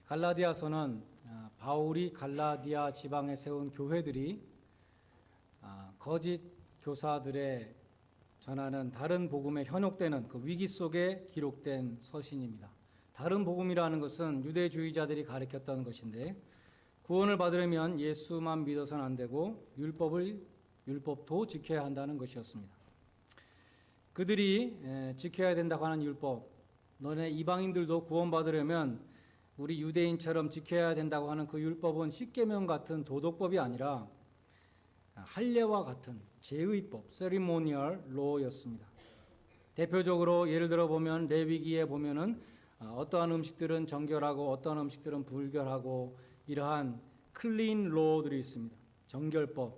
갈라디아서는 바울이 갈라디아 지방에 세운 교회들이 거짓 교사들의 전하는 다른 복음에 현혹되는 그 위기 속에 기록된 서신입니다. 다른 복음이라는 것은 유대주의자들이 가르쳤던 것인데, 구원을 받으려면 예수만 믿어서는 안 되고 율법도 지켜야 한다는 것이었습니다. 그들이 지켜야 된다고 하는 율법, 너네 이방인들도 구원받으려면 우리 유대인처럼 지켜야 된다고 하는 그 율법은 십계명 같은 도덕법이 아니라 할례와 같은 제의법, 세리모니얼 로였습니다. 대표적으로 예를 들어 보면 레위기에 보면은 어떠한 음식들은 정결하고 어떠한 음식들은 불결하고 이러한 클린 로들이 있습니다. 정결법.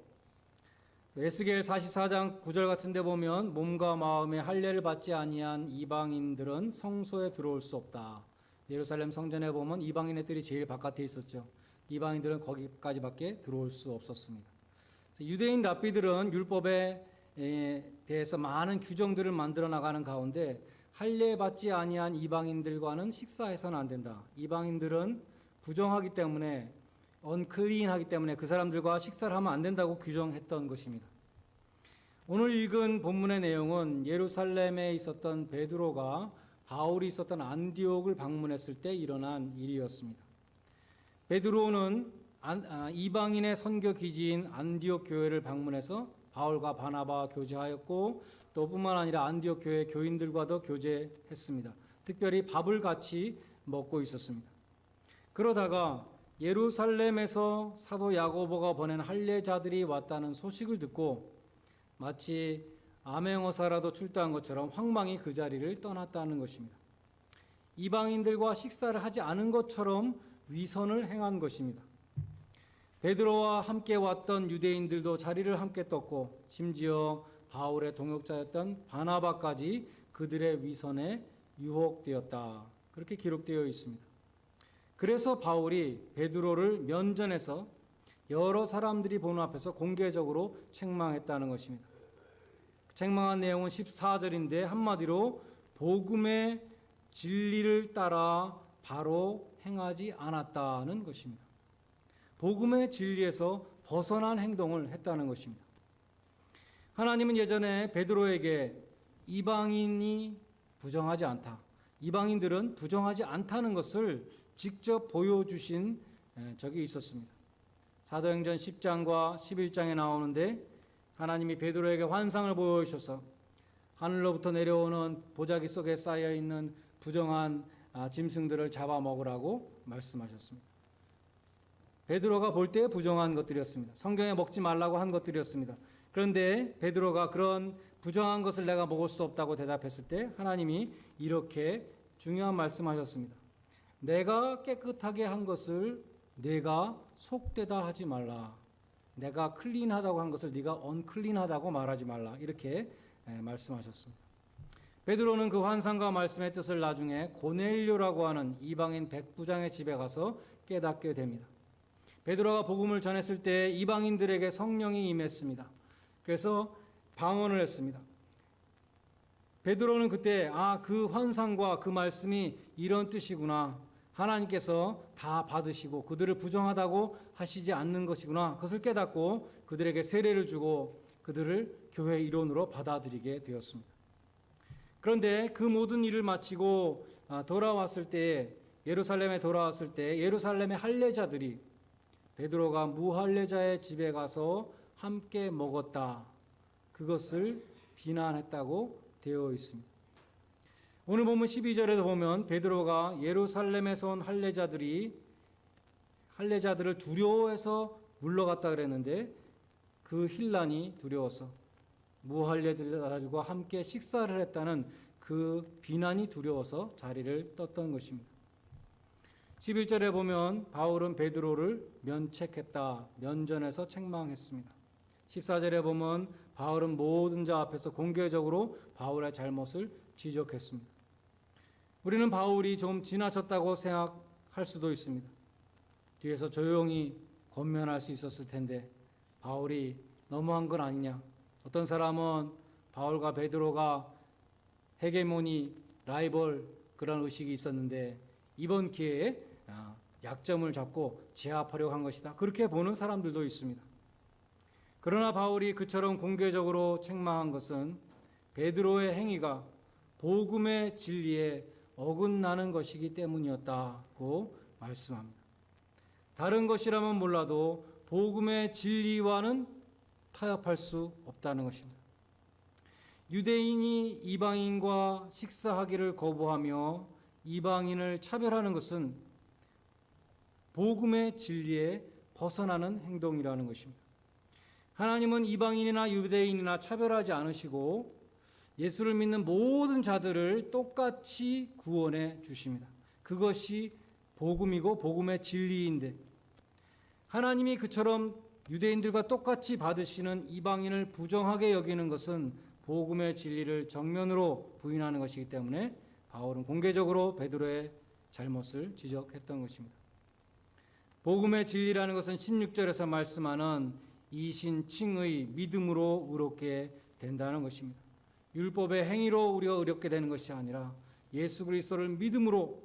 에스겔 44장 9절 같은 데 보면 몸과 마음에 할례를 받지 아니한 이방인들은 성소에 들어올 수 없다. 예루살렘 성전에 보면 이방인의 뜰이 제일 바깥에 있었죠. 이방인들은 거기까지밖에 들어올 수 없었습니다. 유대인 랍비들은 율법에 대해서 많은 규정들을 만들어 나가는 가운데 할례 받지 아니한 이방인들과는 식사해서는 안 된다. 이방인들은 부정하기 때문에 언클린하기 때문에 그 사람들과 식사를 하면 안 된다고 규정했던 것입니다. 오늘 읽은 본문의 내용은 예루살렘에 있었던 베드로가 바울이 있었던 안디옥을 방문했을 때 일어난 일이었습니다. 베드로는 이방인의 선교 기지인 안디옥 교회를 방문해서 바울과 바나바와 교제하였고, 또 뿐만 아니라 안디옥 교회 교인들과도 교제했습니다. 특별히 밥을 같이 먹고 있었습니다. 그러다가 예루살렘에서 사도 야고보가 보낸 할례자들이 왔다는 소식을 듣고 마치 암행어사라도 출두한 것처럼 황망히 그 자리를 떠났다는 것입니다. 이방인들과 식사를 하지 않은 것처럼 위선을 행한 것입니다. 베드로와 함께 왔던 유대인들도 자리를 함께 떴고, 심지어 바울의 동역자였던 바나바까지 그들의 위선에 유혹되었다. 그렇게 기록되어 있습니다. 그래서 바울이 베드로를 면전에서 여러 사람들이 보는 앞에서 공개적으로 책망했다는 것입니다. 책망한 내용은 14절인데 한마디로 복음의 진리를 따라 바로 행하지 않았다는 것입니다. 복음의 진리에서 벗어난 행동을 했다는 것입니다. 하나님은 예전에 베드로에게 이방인이 부정하지 않다, 이방인들은 부정하지 않다는 것을 직접 보여주신 적이 있었습니다. 사도행전 10장과 11장에 나오는데 하나님이 베드로에게 환상을 보여주셔서 하늘로부터 내려오는 보자기 속에 쌓여있는 부정한 짐승들을 잡아먹으라고 말씀하셨습니다. 베드로가 볼 때 부정한 것들이었습니다. 성경에 먹지 말라고 한 것들이었습니다. 그런데 베드로가 그런 부정한 것을 내가 먹을 수 없다고 대답했을 때 하나님이 이렇게 중요한 말씀하셨습니다. 내가 깨끗하게 한 것을 내가 속되다 하지 말라. 내가 클린하다고 한 것을 네가 언클린하다고 말하지 말라. 이렇게 말씀하셨습니다. 베드로는 그 환상과 말씀의 뜻을 나중에 고넬료라고 하는 이방인 백부장의 집에 가서 깨닫게 됩니다. 베드로가 복음을 전했을 때 이방인들에게 성령이 임했습니다. 그래서 방언을 했습니다. 베드로는 그때 그 환상과 그 말씀이 이런 뜻이구나, 하나님께서 다 받으시고 그들을 부정하다고 하시지 않는 것이구나, 그것을 깨닫고 그들에게 세례를 주고 그들을 교회 일원으로 받아들이게 되었습니다. 그런데 그 모든 일을 마치고 돌아왔을 때, 예루살렘에 돌아왔을 때 예루살렘의 할례자들이 베드로가 무할례자의 집에 가서 함께 먹었다, 그것을 비난했다고 되어 있습니다. 오늘 본문 12절에도 보면 베드로가 예루살렘에서 온 할례자들을 두려워해서 물러갔다 그랬는데 그 힐난이 두려워서 무할례자들과 함께 식사를 했다는 그 비난이 두려워서 자리를 떴던 것입니다. 11절에 보면 바울은 베드로를 면책했다, 면전에서 책망했습니다. 14절에 보면 바울은 모든 자 앞에서 공개적으로 바울의 잘못을 지적했습니다. 우리는 바울이 좀 지나쳤다고 생각할 수도 있습니다. 뒤에서 조용히 권면할 수 있었을 텐데 바울이 너무한 건 아니냐. 어떤 사람은 바울과 베드로가 헤게모니, 라이벌 그런 의식이 있었는데 이번 기회에 약점을 잡고 제압하려고 한 것이다. 그렇게 보는 사람들도 있습니다. 그러나 바울이 그처럼 공개적으로 책망한 것은 베드로의 행위가 복음의 진리에 어긋나는 것이기 때문이었다고 말씀합니다. 다른 것이라면 몰라도 복음의 진리와는 타협할 수 없다는 것입니다. 유대인이 이방인과 식사하기를 거부하며 이방인을 차별하는 것은 복음의 진리에 벗어나는 행동이라는 것입니다. 하나님은 이방인이나 유대인이나 차별하지 않으시고 예수를 믿는 모든 자들을 똑같이 구원해 주십니다. 그것이 복음이고 복음의 진리인데, 하나님이 그처럼 유대인들과 똑같이 받으시는 이방인을 부정하게 여기는 것은 복음의 진리를 정면으로 부인하는 것이기 때문에 바울은 공개적으로 베드로의 잘못을 지적했던 것입니다. 복음의 진리라는 것은 16절에서 말씀하는 이신칭의 믿음으로 의롭게 된다는 것입니다. 율법의 행위로 우리가 의롭게 되는 것이 아니라 예수 그리스도를 믿음으로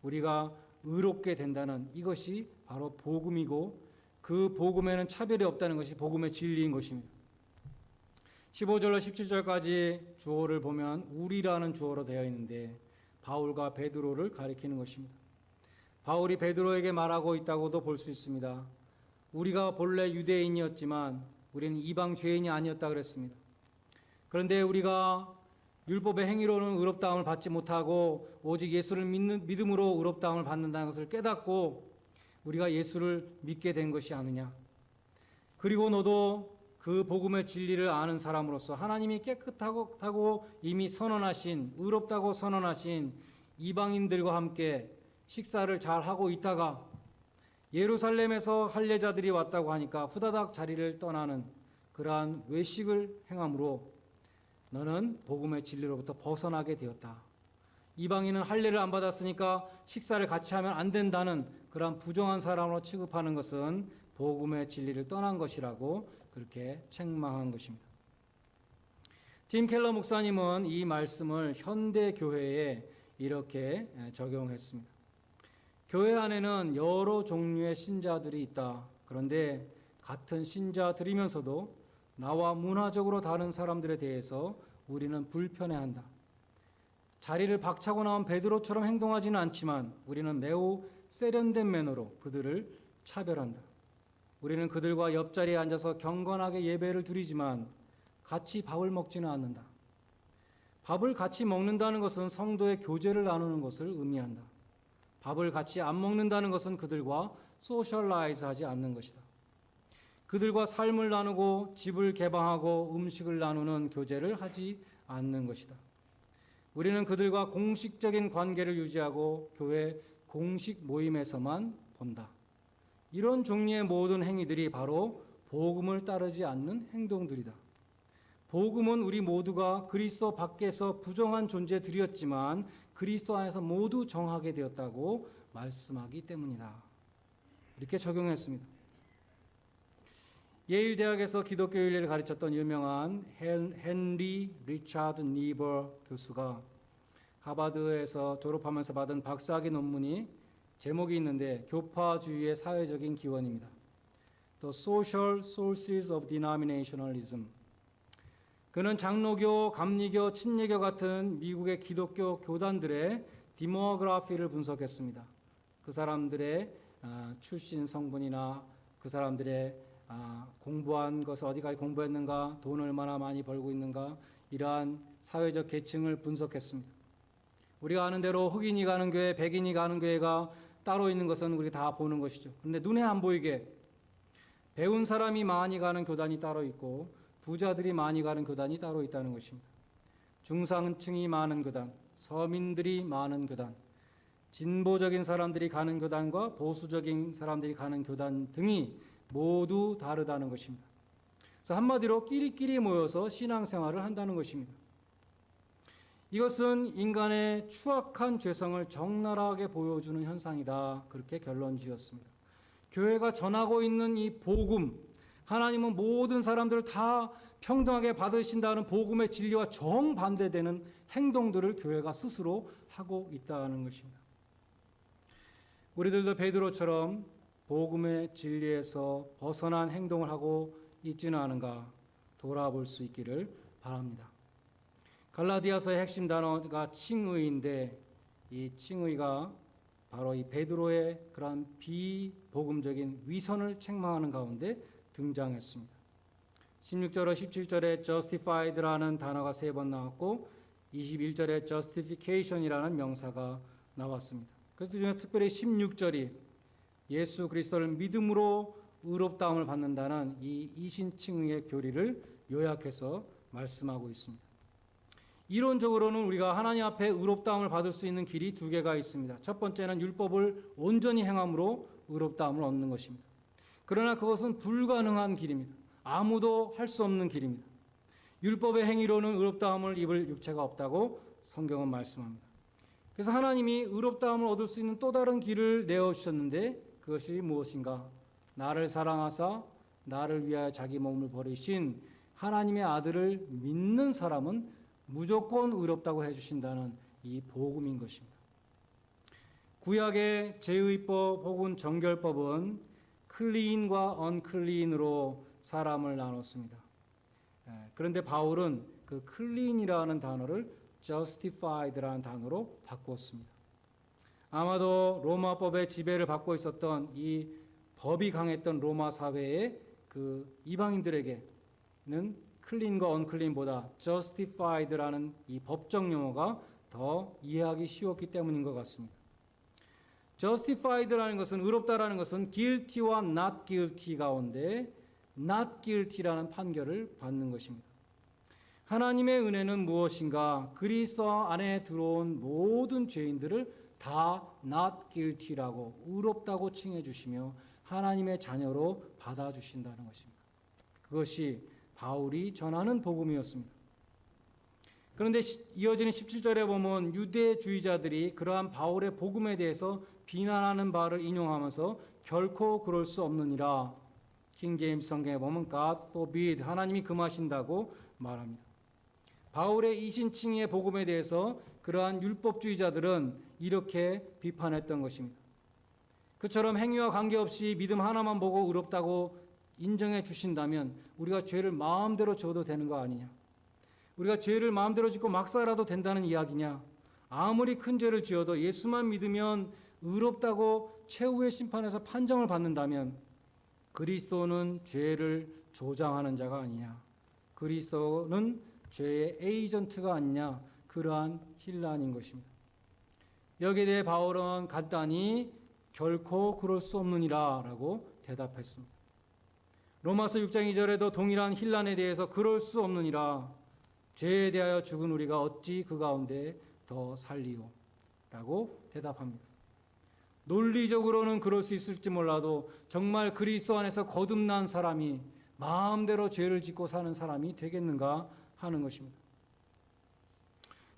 우리가 의롭게 된다는 이것이 바로 복음이고, 그 복음에는 차별이 없다는 것이 복음의 진리인 것입니다. 15절로 17절까지 주어를 보면 우리라는 주어로 되어 있는데 바울과 베드로를 가리키는 것입니다. 바울이 베드로에게 말하고 있다고도 볼 수 있습니다. 우리가 본래 유대인이었지만 우리는 이방 죄인이 아니었다 그랬습니다. 그런데 우리가 율법의 행위로는 의롭다함을 받지 못하고 오직 예수를 믿음으로 의롭다함을 받는다는 것을 깨닫고 우리가 예수를 믿게 된 것이 아니냐. 그리고 너도 그 복음의 진리를 아는 사람으로서 하나님이 깨끗하고 이미 선언하신, 의롭다고 선언하신 이방인들과 함께 식사를 잘 하고 있다가 예루살렘에서 할례자들이 왔다고 하니까 후다닥 자리를 떠나는 그러한 외식을 행함으로 너는 복음의 진리로부터 벗어나게 되었다. 이방인은 할례를 안 받았으니까 식사를 같이 하면 안 된다는 그러한 부정한 사람으로 취급하는 것은 복음의 진리를 떠난 것이라고 그렇게 책망한 것입니다. 팀 켈러 목사님은 이 말씀을 현대 교회에 이렇게 적용했습니다. 교회 안에는 여러 종류의 신자들이 있다. 그런데 같은 신자들이면서도 나와 문화적으로 다른 사람들에 대해서 우리는 불편해한다. 자리를 박차고 나온 베드로처럼 행동하지는 않지만 우리는 매우 세련된 매너로 그들을 차별한다. 우리는 그들과 옆자리에 앉아서 경건하게 예배를 드리지만 같이 밥을 먹지는 않는다. 밥을 같이 먹는다는 것은 성도의 교제를 나누는 것을 의미한다. 밥을 같이 안 먹는다는 것은 그들과 소셜라이즈 하지 않는 것이다. 그들과 삶을 나누고 집을 개방하고 음식을 나누는 교제를 하지 않는 것이다. 우리는 그들과 공식적인 관계를 유지하고 교회 공식 모임에서만 본다. 이런 종류의 모든 행위들이 바로 복음을 따르지 않는 행동들이다. 복음은 우리 모두가 그리스도 밖에서 부정한 존재들이었지만 그리스도 안에서 모두 정하게 되었다고 말씀하기 때문이다. 이렇게 적용했습니다. 예일 대학에서 기독교 윤리를 가르쳤던 유명한 헨리 리차드 니버 교수가 하버드에서 졸업하면서 받은 박사학위 논문이 제목이 있는데 교파주의의 사회적인 기원입니다. The Social Sources of Denominationalism. 그는 장로교, 감리교, 친례교 같은 미국의 기독교 교단들의 디모그래피를 분석했습니다. 그 사람들의 출신 성분이나 그 사람들의 공부한 것을 어디까지 공부했는가, 돈을 얼마나 많이 벌고 있는가, 이러한 사회적 계층을 분석했습니다. 우리가 아는 대로 흑인이 가는 교회, 백인이 가는 교회가 따로 있는 것은 우리가 다 보는 것이죠. 그런데 눈에 안 보이게 배운 사람이 많이 가는 교단이 따로 있고 부자들이 많이 가는 교단이 따로 있다는 것입니다. 중상층이 많은 교단, 서민들이 많은 교단, 진보적인 사람들이 가는 교단과 보수적인 사람들이 가는 교단 등이 모두 다르다는 것입니다. 그래서 한마디로 끼리끼리 모여서 신앙생활을 한다는 것입니다. 이것은 인간의 추악한 죄성을 적나라하게 보여주는 현상이다. 그렇게 결론 지었습니다. 교회가 전하고 있는 이 복음, 하나님은 모든 사람들을 다 평등하게 받으신다는 복음의 진리와 정반대되는 행동들을 교회가 스스로 하고 있다는 것입니다. 우리들도 베드로처럼 복음의 진리에서 벗어난 행동을 하고 있지는 않은가 돌아볼 수 있기를 바랍니다. 갈라디아서의 핵심 단어가 칭의인데 이 칭의가 바로 이 베드로의 그러한 비복음적인 위선을 책망하는 가운데 등장했습니다. 16절과 17절에 justified라는 단어가 3번 나왔고 21절에 justification이라는 명사가 나왔습니다. 그래서 중에 특별히 16절이 예수 그리스도를 믿음으로 의롭다함을 받는다는 이 이신칭의의 교리를 요약해서 말씀하고 있습니다. 이론적으로는 우리가 하나님 앞에 의롭다함을 받을 수 있는 길이 2개가 있습니다. 첫 번째는 율법을 온전히 행함으로 의롭다함을 얻는 것입니다. 그러나 그것은 불가능한 길입니다. 아무도 할 수 없는 길입니다. 율법의 행위로는 의롭다함을 입을 육체가 없다고 성경은 말씀합니다. 그래서 하나님이 의롭다함을 얻을 수 있는 또 다른 길을 내어주셨는데 그것이 무엇인가? 나를 사랑하사 나를 위하여 자기 몸을 버리신 하나님의 아들을 믿는 사람은 무조건 의롭다고 해주신다는 이 복음인 것입니다. 구약의 제의법 혹은 정결법은 클린과 언클린으로 사람을 나눴습니다. 그런데 바울은 그 클린이라는 단어를 justified라는 단어로 바꿨습니다. 아마도 로마법의 지배를 받고 있었던 이 법이 강했던 로마 사회의 그 이방인들에게는 클린과 언클린보다 justified라는 이 법적 용어가 더 이해하기 쉬웠기 때문인 것 같습니다. justified라는 것은 의롭다라는 것은 guilty와 not guilty 가운데 not guilty라는 판결을 받는 것입니다. 하나님의 은혜는 무엇인가? 그리스도 안에 들어온 모든 죄인들을 다 not guilty라고 의롭다고 칭해 주시며 하나님의 자녀로 받아 주신다는 것입니다. 그것이 바울이 전하는 복음이었습니다. 그런데 이어지는 17절에 보면 유대주의자들이 그러한 바울의 복음에 대해서 비난하는 바를 인용하면서 결코 그럴 수 없느니라. 킹 제임스 성경에 보면 God forbid, 하나님이 금하신다고 말합니다. 바울의 이신칭의 복음에 대해서 그러한 율법주의자들은 이렇게 비판했던 것입니다. 그처럼 행위와 관계없이 믿음 하나만 보고 의롭다고 인정해 주신다면 우리가 죄를 마음대로 져도 되는 거 아니냐? 우리가 죄를 마음대로 짓고 막 살아도 된다는 이야기냐? 아무리 큰 죄를 지어도 예수만 믿으면 의롭다고 최후의 심판에서 판정을 받는다면 그리스도는 죄를 조장하는 자가 아니냐? 그리스도는 죄의 에이전트가 아니냐? 그러한 혼란인 것입니다. 여기에 대해 바울은 간단히 결코 그럴 수 없느니라 라고 대답했습니다. 로마서 6장 2절에도 동일한 혼란에 대해서 그럴 수 없느니라, 죄에 대하여 죽은 우리가 어찌 그 가운데 더 살리오 라고 대답합니다. 논리적으로는 그럴 수 있을지 몰라도 정말 그리스도 안에서 거듭난 사람이 마음대로 죄를 짓고 사는 사람이 되겠는가 하는 것입니다.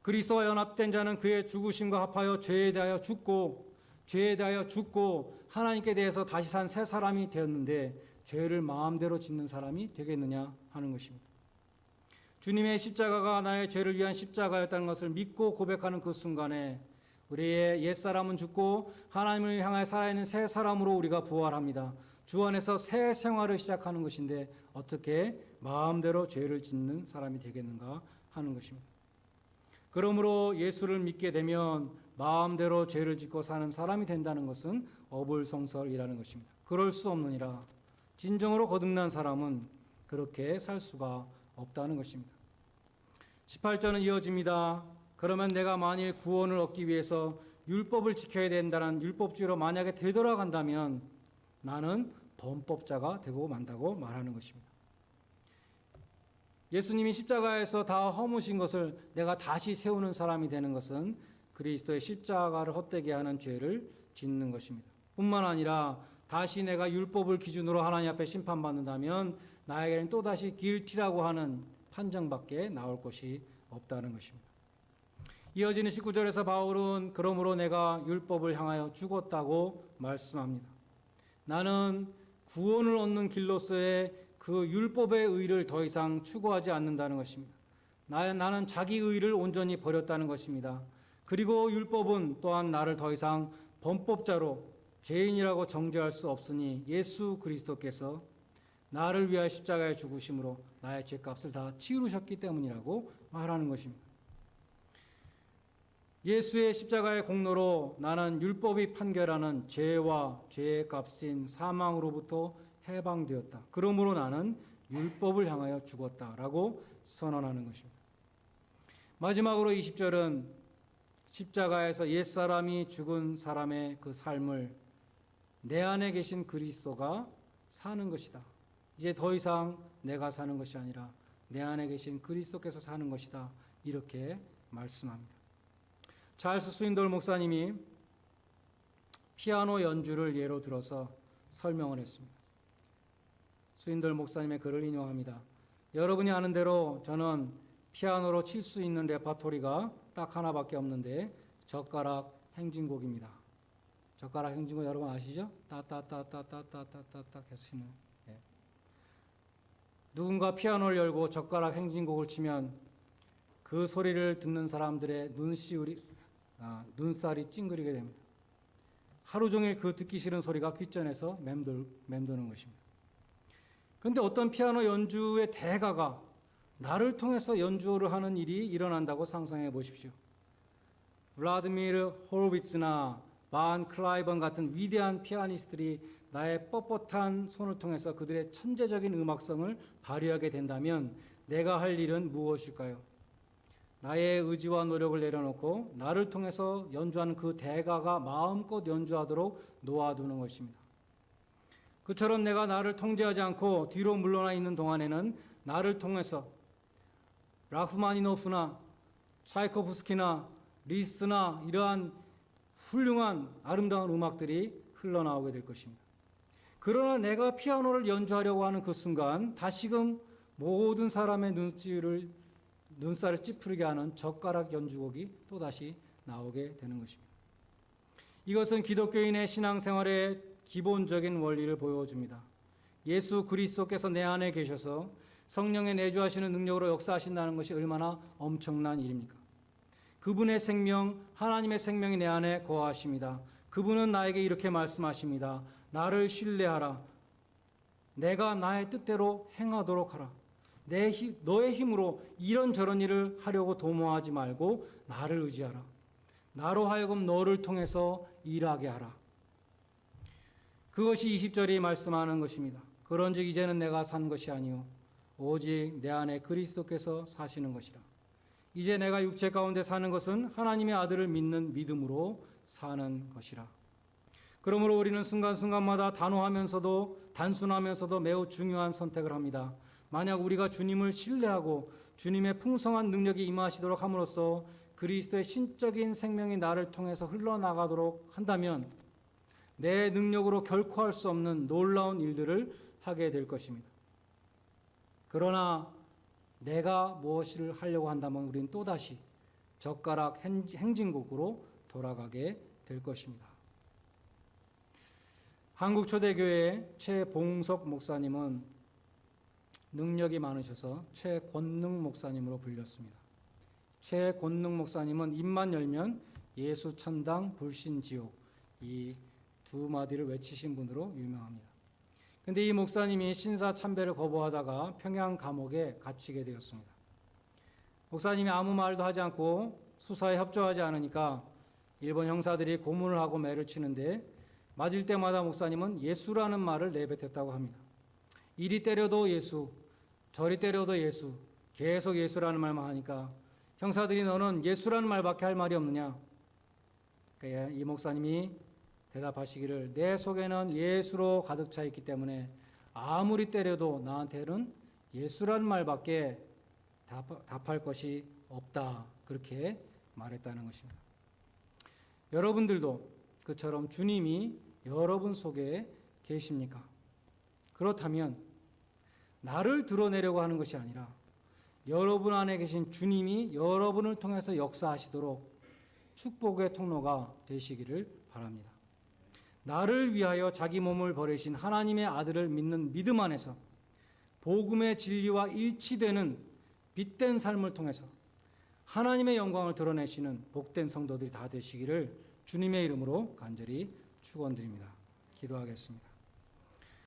그리스도와 연합된 자는 그의 죽으심과 합하여 죄에 대하여 죽고 하나님께 대해서 다시 산 새 사람이 되었는데 죄를 마음대로 짓는 사람이 되겠느냐 하는 것입니다. 주님의 십자가가 나의 죄를 위한 십자가였다는 것을 믿고 고백하는 그 순간에 우리의 옛사람은 죽고 하나님을 향해 살아있는 새 사람으로 우리가 부활합니다. 주 안에서 새 생활을 시작하는 것인데 어떻게 마음대로 죄를 짓는 사람이 되겠는가 하는 것입니다. 그러므로 예수를 믿게 되면 마음대로 죄를 짓고 사는 사람이 된다는 것은 어불성설이라는 것입니다. 그럴 수 없느니라. 진정으로 거듭난 사람은 그렇게 살 수가 없다는 것입니다. 18절은 이어집니다. 그러면 내가 만일 구원을 얻기 위해서 율법을 지켜야 된다는 율법주의로 만약에 되돌아간다면 나는 범법자가 되고 만다고 말하는 것입니다. 예수님이 십자가에서 다 허무신 것을 내가 다시 세우는 사람이 되는 것은 그리스도의 십자가를 헛되게 하는 죄를 짓는 것입니다. 뿐만 아니라 다시 내가 율법을 기준으로 하나님 앞에 심판받는다면 나에게는 또다시 guilty라고 하는 판정밖에 나올 것이 없다는 것입니다. 이어지는 19절에서 바울은 그러므로 내가 율법을 향하여 죽었다고 말씀합니다. 나는 구원을 얻는 길로서의 그 율법의 의를 더 이상 추구하지 않는다는 것입니다. 나는 자기 의를 온전히 버렸다는 것입니다. 그리고 율법은 또한 나를 더 이상 범법자로 죄인이라고 정죄할 수 없으니 예수 그리스도께서 나를 위하여 십자가에 죽으심으로 나의 죄값을 다 치르셨기 때문이라고 말하는 것입니다. 예수의 십자가의 공로로 나는 율법이 판결하는 죄와 죄의 값인 사망으로부터 해방되었다. 그러므로 나는 율법을 향하여 죽었다라고 선언하는 것입니다. 마지막으로 20절은 십자가에서 옛사람이 죽은 사람의 그 삶을 내 안에 계신 그리스도가 사는 것이다. 이제 더 이상 내가 사는 것이 아니라 내 안에 계신 그리스도께서 사는 것이다. 이렇게 말씀합니다. 찰스 스윈돌 목사님이 피아노 연주를 예로 들어서 설명을 했습니다. 스윈돌 목사님의 글을 인용합니다. 여러분이 아는 대로 저는 피아노로 칠 수 있는 레파토리가 딱 하나밖에 없는데 젓가락 행진곡입니다. 젓가락 행진곡 여러분 아시죠? 따따따따따따따따 계속 치는. 누군가 피아노를 열고 젓가락 행진곡을 치면 그 소리를 듣는 사람들의 눈살이 찡그리게 됩니다. 하루 종일 그 듣기 싫은 소리가 귓전에서 맴도는 것입니다. 그런데 어떤 피아노 연주의 대가가 나를 통해서 연주를 하는 일이 일어난다고 상상해 보십시오. 블라디미르 호로비츠나 반 클라이번 같은 위대한 피아니스트들이 나의 뻣뻣한 손을 통해서 그들의 천재적인 음악성을 발휘하게 된다면 내가 할 일은 무엇일까요? 나의 의지와 노력을 내려놓고 나를 통해서 연주하는 그 대가가 마음껏 연주하도록 놓아두는 것입니다. 그처럼 내가 나를 통제하지 않고 뒤로 물러나 있는 동안에는 나를 통해서 라흐마니노프나 차이코프스키나 리스트나 이러한 훌륭한 아름다운 음악들이 흘러나오게 될 것입니다. 그러나 내가 피아노를 연주하려고 하는 그 순간 다시금 모든 사람의 눈살을 찌푸리게 하는 젓가락 연주곡이 또다시 나오게 되는 것입니다. 이것은 기독교인의 신앙생활의 기본적인 원리를 보여줍니다. 예수 그리스도께서 내 안에 계셔서 성령의 내주하시는 능력으로 역사하신다는 것이 얼마나 엄청난 일입니까? 그분의 생명, 하나님의 생명이 내 안에 거하십니다. 그분은 나에게 이렇게 말씀하십니다. 나를 신뢰하라. 내가 나의 뜻대로 행하도록 하라. 너의 힘으로 이런저런 일을 하려고 도모하지 말고 나를 의지하라. 나로 하여금 너를 통해서 일하게 하라. 그것이 20절이 말씀하는 것입니다. 그런즉 이제는 내가 산 것이 아니요 오직 내 안에 그리스도께서 사시는 것이라. 이제 내가 육체 가운데 사는 것은 하나님의 아들을 믿는 믿음으로 사는 것이라. 그러므로 우리는 순간순간마다 단순하면서도 매우 중요한 선택을 합니다. 만약 우리가 주님을 신뢰하고 주님의 풍성한 능력이 임하시도록 함으로써 그리스도의 신적인 생명이 나를 통해서 흘러나가도록 한다면 내 능력으로 결코 할 수 없는 놀라운 일들을 하게 될 것입니다. 그러나 내가 무엇을 하려고 한다면 우리는 또다시 젓가락 행진곡으로 돌아가게 될 것입니다. 한국초대교회 최봉석 목사님은 능력이 많으셔서 최권능 목사님으로 불렸습니다. 최권능 목사님은 입만 열면 예수 천당 불신 지옥 이 두 마디를 외치신 분으로 유명합니다. 그런데 이 목사님이 신사 참배를 거부하다가 평양 감옥에 갇히게 되었습니다. 목사님이 아무 말도 하지 않고 수사에 협조하지 않으니까 일본 형사들이 고문을 하고 매를 치는데 맞을 때마다 목사님은 예수라는 말을 내뱉었다고 합니다. 이리 때려도 예수, 저리 때려도 예수, 계속 예수라는 말만 하니까 형사들이 너는 예수라는 말밖에 할 말이 없느냐? 그러니까 이 목사님이 대답하시기를 내 속에는 예수로 가득 차 있기 때문에 아무리 때려도 나한테는 예수라는 말밖에 답할 것이 없다. 그렇게 말했다는 것입니다. 여러분들도 그처럼 주님이 여러분 속에 계십니까? 그렇다면 나를 드러내려고 하는 것이 아니라 여러분 안에 계신 주님이 여러분을 통해서 역사하시도록 축복의 통로가 되시기를 바랍니다. 나를 위하여 자기 몸을 버리신 하나님의 아들을 믿는 믿음 안에서 복음의 진리와 일치되는 빛된 삶을 통해서 하나님의 영광을 드러내시는 복된 성도들이 다 되시기를 주님의 이름으로 간절히 축원드립니다. 기도하겠습니다.